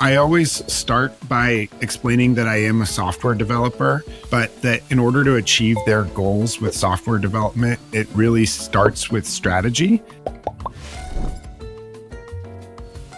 I always start by explaining that I am a software developer, but that in order to achieve their goals with software development, it really starts with strategy.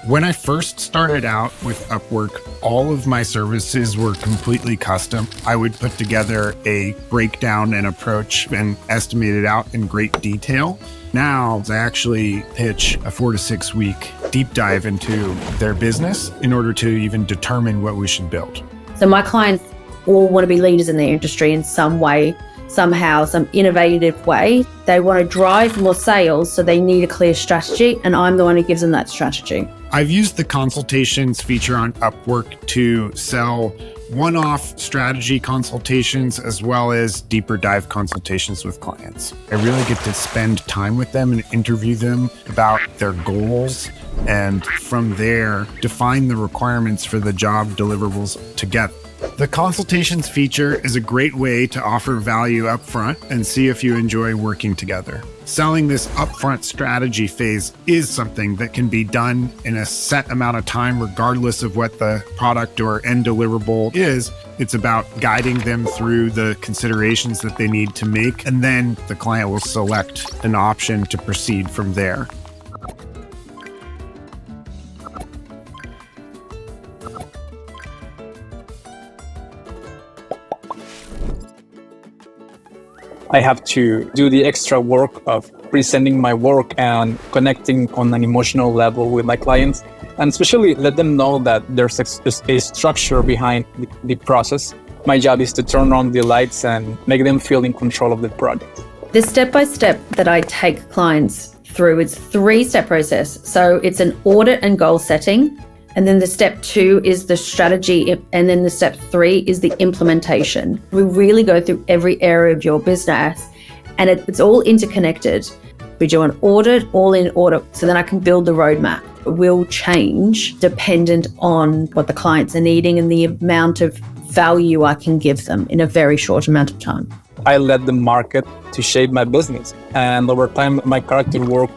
When I first started out with Upwork, all of my services were completely custom. I would put together a breakdown and approach and estimate it out in great detail. Now, I actually pitch a 4 to 6 week deep dive into their business in order to even determine what we should build. So my clients all want to be leaders in their industry in some way, somehow, some innovative way. They want to drive more sales, so they need a clear strategy, and I'm the one who gives them that strategy. I've used the consultations feature on Upwork to sell one-off strategy consultations as well as deeper dive consultations with clients. I really get to spend time with them and interview them about their goals, and from there, define the requirements for the job deliverables together. The consultations feature is a great way to offer value upfront and see if you enjoy working together. Selling this upfront strategy phase is something that can be done in a set amount of time, regardless of what the product or end deliverable is. It's about guiding them through the considerations that they need to make, and then the client will select an option to proceed from there. I have to do the extra work of presenting my work and connecting on an emotional level with my clients, and especially let them know that there's a structure behind the process. My job is to turn on the lights and make them feel in control of the project. The step-by-step that I take clients through, it's a 3-step process. So it's an audit and goal setting. And then the step 2 is the strategy. And then the step 3 is the implementation. We really go through every area of your business, and it's all interconnected. We do an audit, all in order, so then I can build the roadmap. It will change dependent on what the clients are needing and the amount of value I can give them in a very short amount of time. I let the market to shape my business, and over time my character work,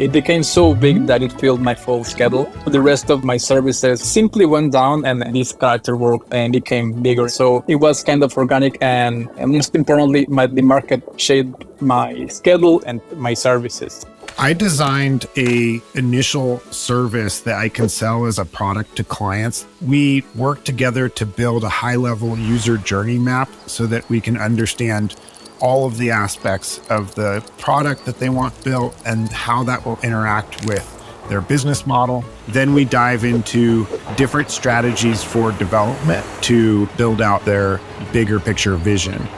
it became so big that it filled my full schedule. The rest of my services simply went down, and this character work became bigger. So it was kind of organic, and most importantly, the market shaped my schedule and my services. I designed a initial service that I can sell as a product to clients. We work together to build a high-level user journey map so that we can understand all of the aspects of the product that they want built and how that will interact with their business model. Then we dive into different strategies for development to build out their bigger picture vision.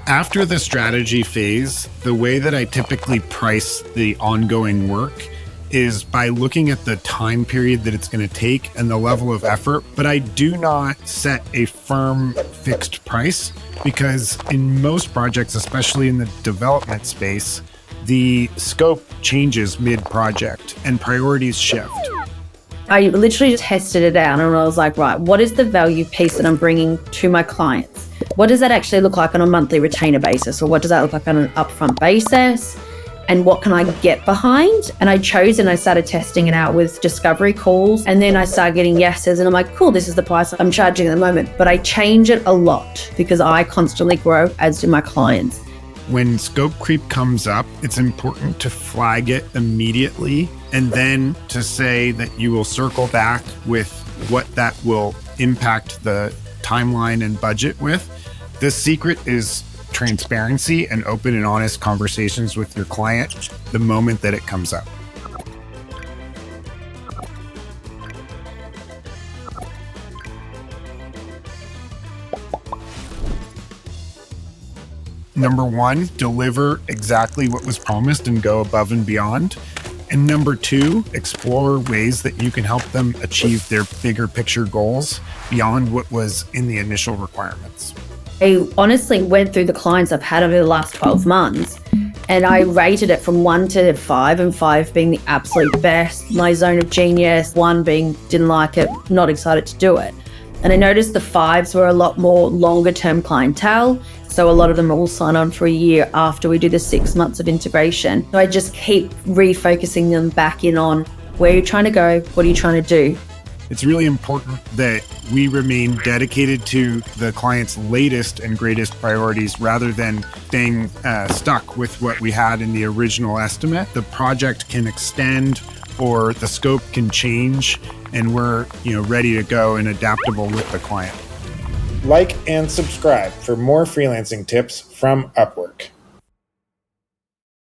After the strategy phase, the way that I typically price the ongoing work is by looking at the time period that it's going to take and the level of effort, but I do not set a firm fixed price because in most projects, especially in the development space, the scope changes mid-project and priorities shift. I literally just tested it out, and I was like, right, what is the value piece that I'm bringing to my clients? What does that actually look like on a monthly retainer basis? Or what does that look like on an upfront basis? And what can I get behind? And I chose and I started testing it out with discovery calls. And then I started getting yeses, and I'm like, cool, this is the price I'm charging at the moment. But I change it a lot because I constantly grow, as do my clients. When scope creep comes up, it's important to flag it immediately and then to say that you will circle back with what that will impact the timeline and budget with. The secret is transparency and open and honest conversations with your client the moment that it comes up. Number 1, deliver exactly what was promised and go above and beyond. And number 2, explore ways that you can help them achieve their bigger picture goals beyond what was in the initial requirements. I honestly went through the clients I've had over the last 12 months, and I rated it from 1 to 5, and 5 being the absolute best, my zone of genius, 1 being didn't like it, not excited to do it. And I noticed the 5s were a lot more longer term clientele. So So a lot of them will sign on for a year after we do the 6 months of integration. So I just keep refocusing them back in on where you're trying to go, what are you trying to do? It's really important that we remain dedicated to the client's latest and greatest priorities rather than staying stuck with what we had in the original estimate. The project can extend or the scope can change, and we're ready to go and adaptable with the client. Like and subscribe for more freelancing tips from Upwork.